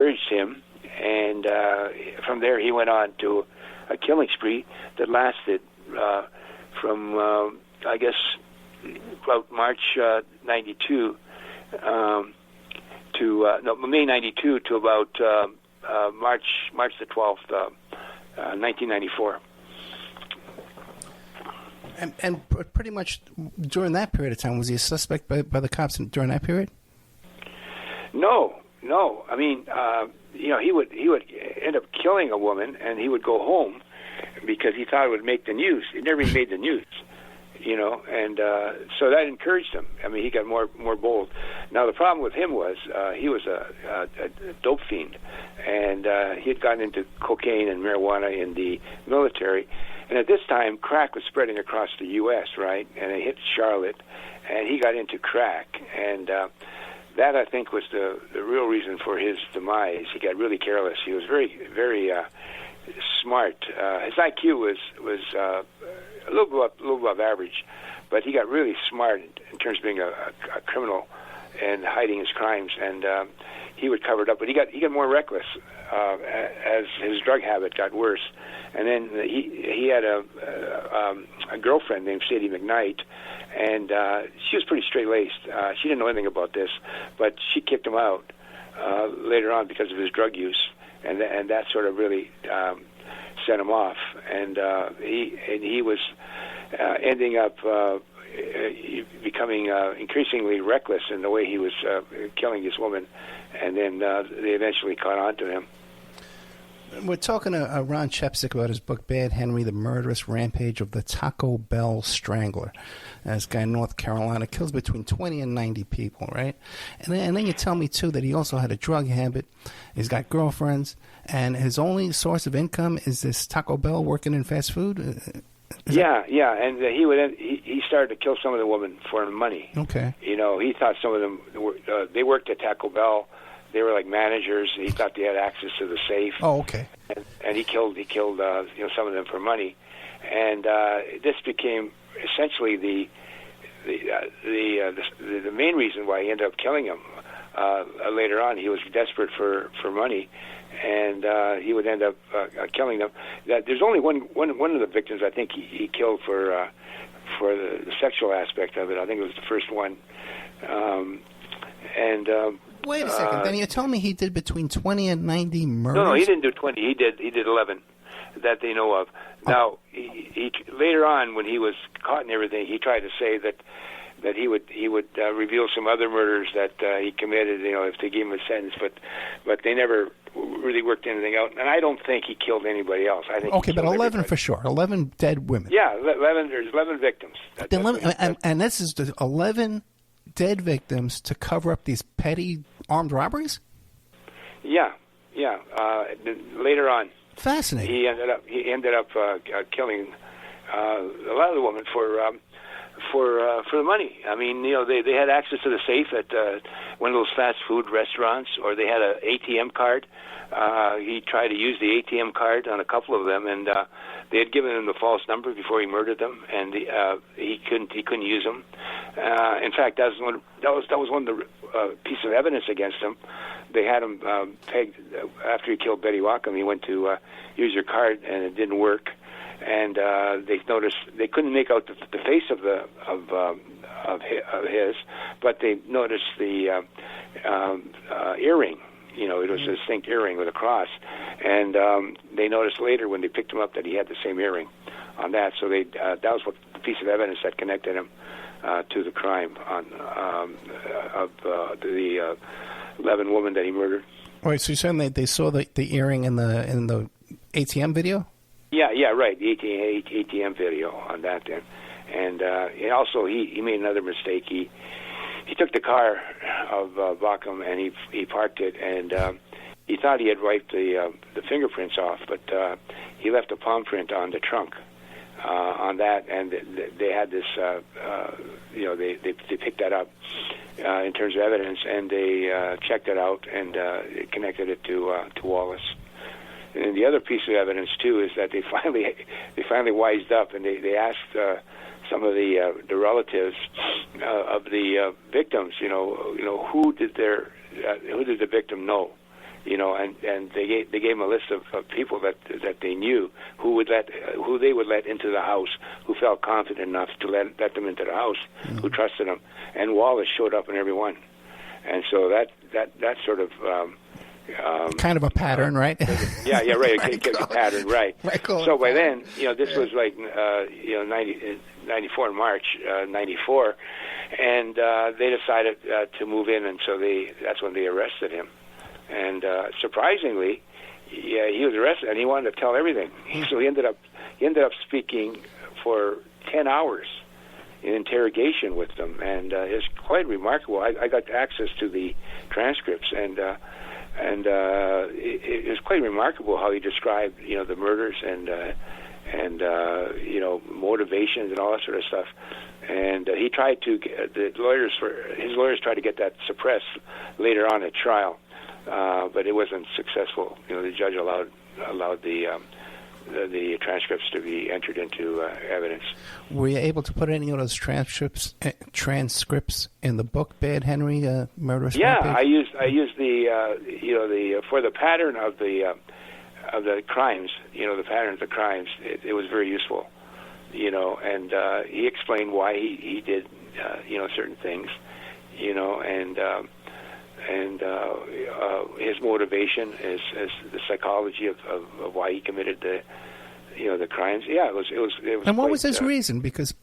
encouraged him, and from there he went on to a killing spree that lasted from, I guess, about March 92 May 92 to about March the 12th, 1994. And pretty much during that period of time, was he a suspect by the cops during that period? No. I mean, he would end up killing a woman, and he would go home because he thought it would make the news. It never even made the news, and so that encouraged him. I mean, he got more bold. Now, the problem with him was he was a dope fiend, and he had gotten into cocaine and marijuana in the military. And at this time, crack was spreading across the U.S., right? And it hit Charlotte, and he got into crack. And that, I think, was the real reason for his demise. He got really careless. He was very, very smart. His IQ was a little above average, but he got really smart in terms of being a criminal and hiding his crimes. And he would cover it up, but he got more reckless as his drug habit got worse. And then he had a girlfriend named Sadie McKnight, and she was pretty straight-laced. She didn't know anything about this, but she kicked him out later on because of his drug use, and that sort of really set him off. And he was ending up becoming increasingly reckless in the way he was killing this woman, and then they eventually caught on to him. We're talking to Ron Chepesiuk about his book, Bad Henry, The Murderous Rampage of the Taco Bell Strangler. This guy in North Carolina kills between 20 and 90 people, right? And then you tell me, too, that he also had a drug habit. He's got girlfriends, and his only source of income is this Taco Bell working in fast food? Yeah, and he started to kill some of the women for money. Okay. He thought some of them, they worked at Taco Bell. They were like managers. He thought they had access to the safe. Oh, okay. And he killed some of them for money, and this became essentially the main reason why he ended up killing him. Later on, he was desperate for money, and he would end up killing them. There's only one of the victims I think he killed for the sexual aspect of it. I think it was the first one, Wait a second. Then you told me he did between 20 and 90 murders? No, he didn't do 20. He did 11 that they know of. Oh. Now, he later on, when he was caught and everything, he tried to say that he would reveal some other murders that he committed, if they gave him a sentence, but they never really worked anything out. And I don't think he killed anybody else. I think okay, but 11 everybody. For sure. 11 dead women. Yeah, 11. There's 11 victims. And this is the 11 dead victims to cover up these petty armed robberies? Yeah. Later on, fascinating. He ended up killing a lot of the women for the money. I mean, they had access to the safe at one of those fast food restaurants, or they had an ATM card. He tried to use the ATM card on a couple of them, and they had given him the false number before he murdered them, and he couldn't use them. In fact, that was one of the piece of evidence against him. They had him pegged after he killed Betty Wacom. He went to use her card, and it didn't work. And they noticed they couldn't make out the face of his, but they noticed the earring. It was a distinct earring with a cross, and they noticed later when they picked him up that he had the same earring on that. So that was what the piece of evidence that connected him to the crime of the 11 women that he murdered. All right. So you're saying they saw the earring in the ATM video? Yeah, right. The ATM video on that then. And also he made another mistake. He took the car of Wacom and he parked it, and he thought he had wiped the fingerprints off, but he left a palm print on the trunk on that, and they had this, they picked that up in terms of evidence, and they checked it out and connected it to Wallace. And the other piece of evidence too is that they finally wised up, and they asked some of the relatives of the victims, who did the victim know, and they gave him a list of people that they knew who they would let into the house, who felt confident enough to let them into the house, who trusted them. And Wallace showed up in every one, and so that sort of kind of a pattern, right? Yeah, right. A pattern, right? So by then, this was like 94 in March, 94, and they decided to move in, and so that's when they arrested him. And surprisingly, he was arrested, and he wanted to tell everything. So he ended up speaking for 10 hours in interrogation with them, and it's quite remarkable. I got access to the transcripts, and it was quite remarkable how he described, the murders and motivations and all that sort of stuff. And he tried to his lawyers tried to get that suppressed later on at trial, but it wasn't successful. The judge allowed the transcripts to be entered into evidence. Were you able to put any of those transcripts in the book, Bad Henry, Murderous Rampage? Yeah, I used the for the pattern of the crimes. The pattern of the crimes. It was very useful. And he explained why he did certain things. And his motivation is the psychology of why he committed the crimes. Yeah, it was. And what was his reason? Because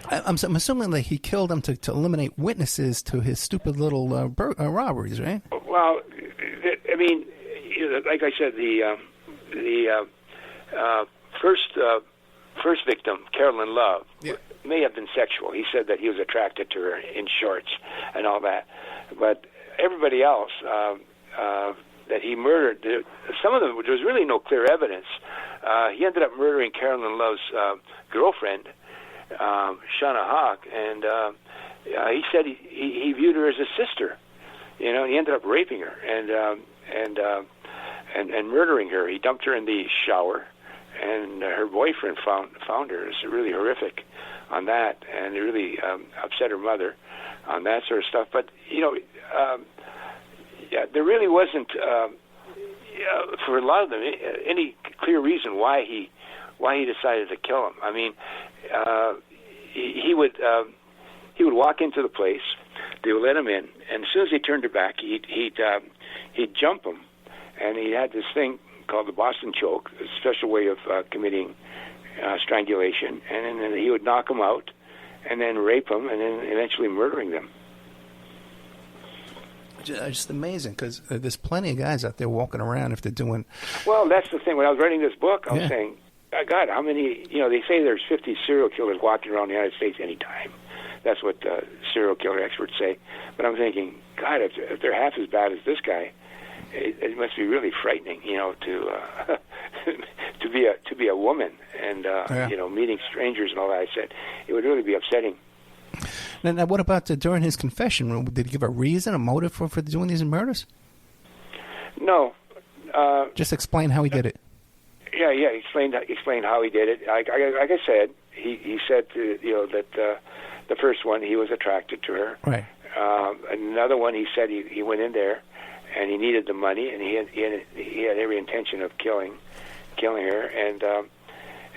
I'm assuming that he killed them to eliminate witnesses to his stupid little robberies, right? Well, I mean, like I said, the first victim, Carolyn Love, may have been sexual. He said that he was attracted to her in shorts and all that, but everybody else that he murdered, some of them, there was really no clear evidence. He ended up murdering Carolyn Love's girlfriend, Shauna Hawk, and he said he viewed her as a sister, and he ended up raping her and murdering her. He dumped her in the shower, and her boyfriend found her. It's really horrific on that, and it really upset her mother on that sort of stuff. But there really wasn't for a lot of them any clear reason why he decided to kill him. I mean, he would walk into the place, they would let him in, and as soon as he turned her back, he'd jump him, and he had this thing called the Boston choke, a special way of committing strangulation, and then he would knock him out, and then rape them, and then eventually murdering them. Just amazing, because there's plenty of guys out there walking around if they're doing... Well, that's the thing. When I was writing this book, I was saying, God, how many... they say there's 50 serial killers walking around the United States anytime. That's what serial killer experts say. But I'm thinking, God, if they're half as bad as this guy, it must be really frightening, to to be a woman and meeting strangers and all that. I said it would really be upsetting. Now, what about during his confession? Did he give a reason, a motive for doing these murders? No. Just explain how he did it. Yeah. Explain how he did it. Like I said, he said that the first one he was attracted to her. Right. Another one he said he went in there and he needed the money, and he had every intention of killing her.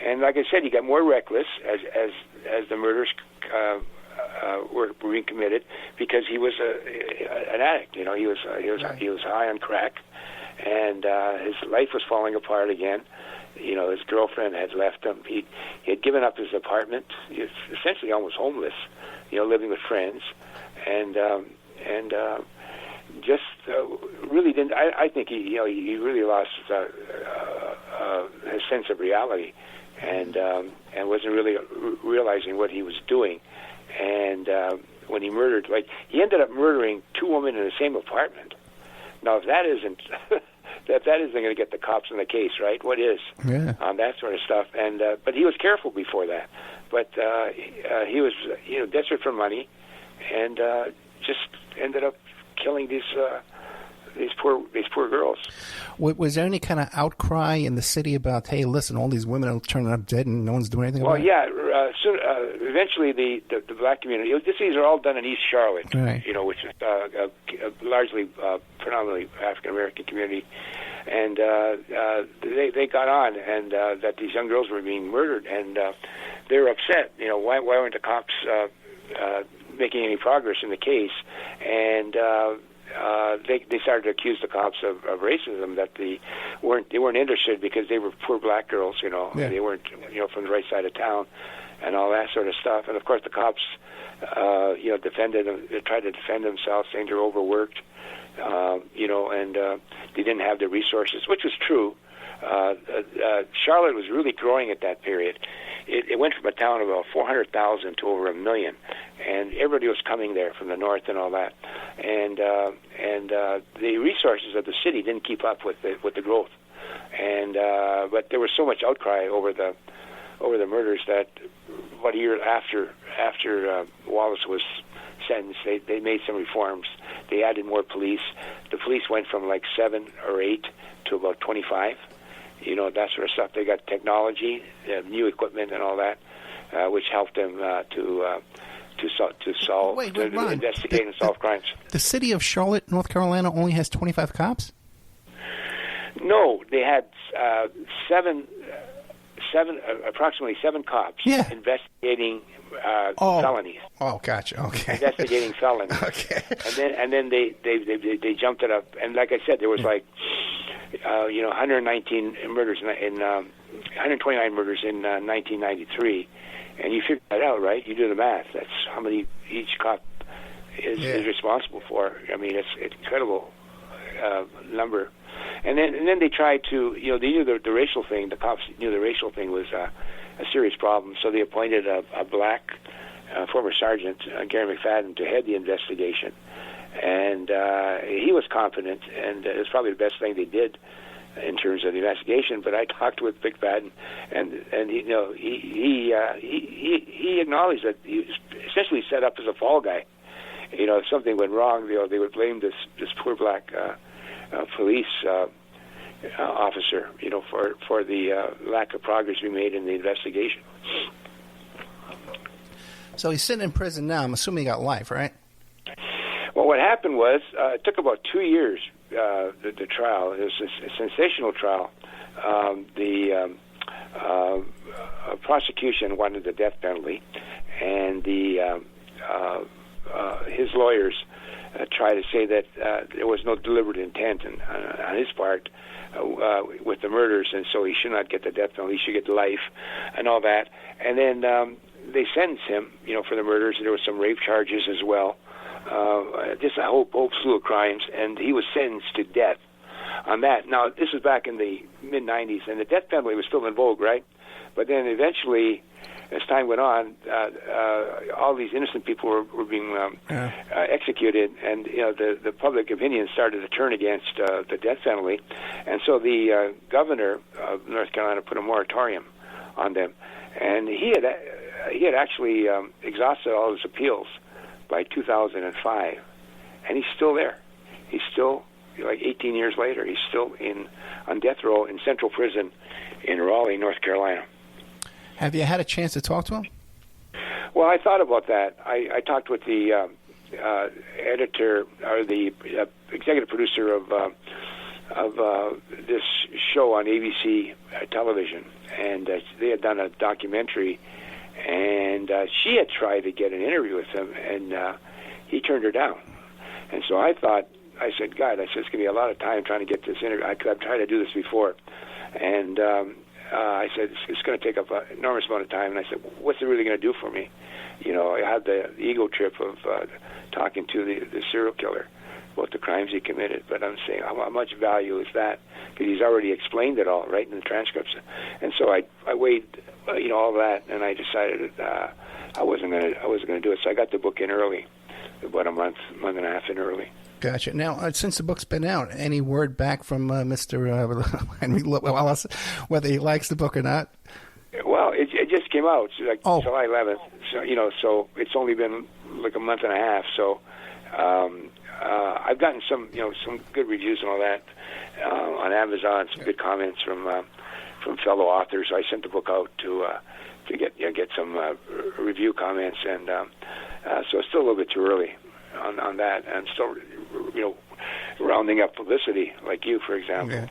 And like I said, he got more reckless as the murders were being committed, because he was an addict. He was high on crack, and his life was falling apart again. His girlfriend had left him. He had given up his apartment. He was essentially almost homeless. Living with friends, and just really didn't. I think he really lost his sense of reality, and wasn't really realizing what he was doing. And when he murdered, he ended up murdering two women in the same apartment. Now, if that isn't going to get the cops in the case, right? What is? Yeah. That sort of stuff. And but he was careful before that. But he was desperate for money, and just ended up killing these these poor girls. Was there any kind of outcry in the city about, hey, listen, all these women are turning up dead and no one's doing anything about it? Well, yeah. Eventually, the black community. These are all done in East Charlotte, right. Which is largely predominantly African American community, and they got on, and that these young girls were being murdered, and they were upset. Why weren't the cops making any progress in the case? And they started to accuse the cops of racism, that they weren't interested because they were poor black girls, Yeah. They weren't from the right side of town, and all that sort of stuff. And of course the cops defended them. They tried to defend themselves, saying they're overworked, and they didn't have the resources, which was true. Charlotte was really growing at that period. It went from a town of about 400,000 to over 1 million, and everybody was coming there from the north and all that. And the resources of the city didn't keep up with the growth. And but there was so much outcry over the murders that about a year after Wallace was sentenced, they made some reforms. They added more police. The police went from like 7 or 8 to about 25. That sort of stuff. They got technology, new equipment, and all that, which helped them to investigate and solve crimes. The city of Charlotte, North Carolina, only has 25 cops? No, they had approximately seven cops investigating felonies. Oh, gotcha. Okay. Investigating felonies. Okay. And then they jumped it up, and like I said, there was 119 murders in 129 murders in 1993, and you figure that out, right? You do the math. That's how many each cop is responsible for. I mean, it's an incredible number. And then they tried to, they knew the racial thing. The cops knew the racial thing was a serious problem, so they appointed a black former sergeant, Gary McFadden, to head the investigation. And he was competent, and it was probably the best thing they did in terms of the investigation. But I talked with McFadden, and he acknowledged that he was essentially set up as a fall guy. If something went wrong, they would blame this poor black police officer, for the lack of progress we made in the investigation. So he's sitting in prison now. I'm assuming he got life, right? Well, what happened was it took about 2 years, the trial. It was a sensational trial. The prosecution wanted the death penalty, and his lawyers tried to say that there was no deliberate intent on his part with the murders, and so he should not get the death penalty. He should get life and all that. And then they sentenced him, for the murders. There were some rape charges as well. Just a whole slew of crimes, and he was sentenced to death on that. Now, this was back in the mid-'90s, and the death penalty was still in vogue, right? But then eventually, as time went on, all these innocent people were being executed, and the public opinion started to turn against the death penalty, and so the governor of North Carolina put a moratorium on them, and he had actually exhausted all his appeals by 2005, and he's still there. He's still, 18 years later, he's still on death row in Central Prison in Raleigh, North Carolina. Have you had a chance to talk to him? Well, I thought about that. I talked with the editor or the executive producer of this show on ABC television, and they had done a documentary, and she had tried to get an interview with him, and he turned her down. And so I said, God, it's going to be a lot of time trying to get this interview. I've tried to do this before, and I said, it's going to take up an enormous amount of time. And I said, what's it really going to do for me? I had the ego trip of talking to the serial killer about the crimes he committed. But I'm saying, how much value is that? Because he's already explained it all right in the transcripts. And so I weighed, all that, and I decided that I wasn't going to do it. So I got the book in early, about a month and a half in early. Gotcha. Now, since the book's been out, any word back from Mr. Henry Wallace, whether he likes the book or not? Well, it just came out, July 11th. So so it's only been like a month and a half. So I've gotten some good reviews and all that on Amazon. Some good comments from fellow authors. I sent the book out to get some review comments, and so it's still a little bit too early on that. And still, rounding up publicity, like you, for example. Yeah.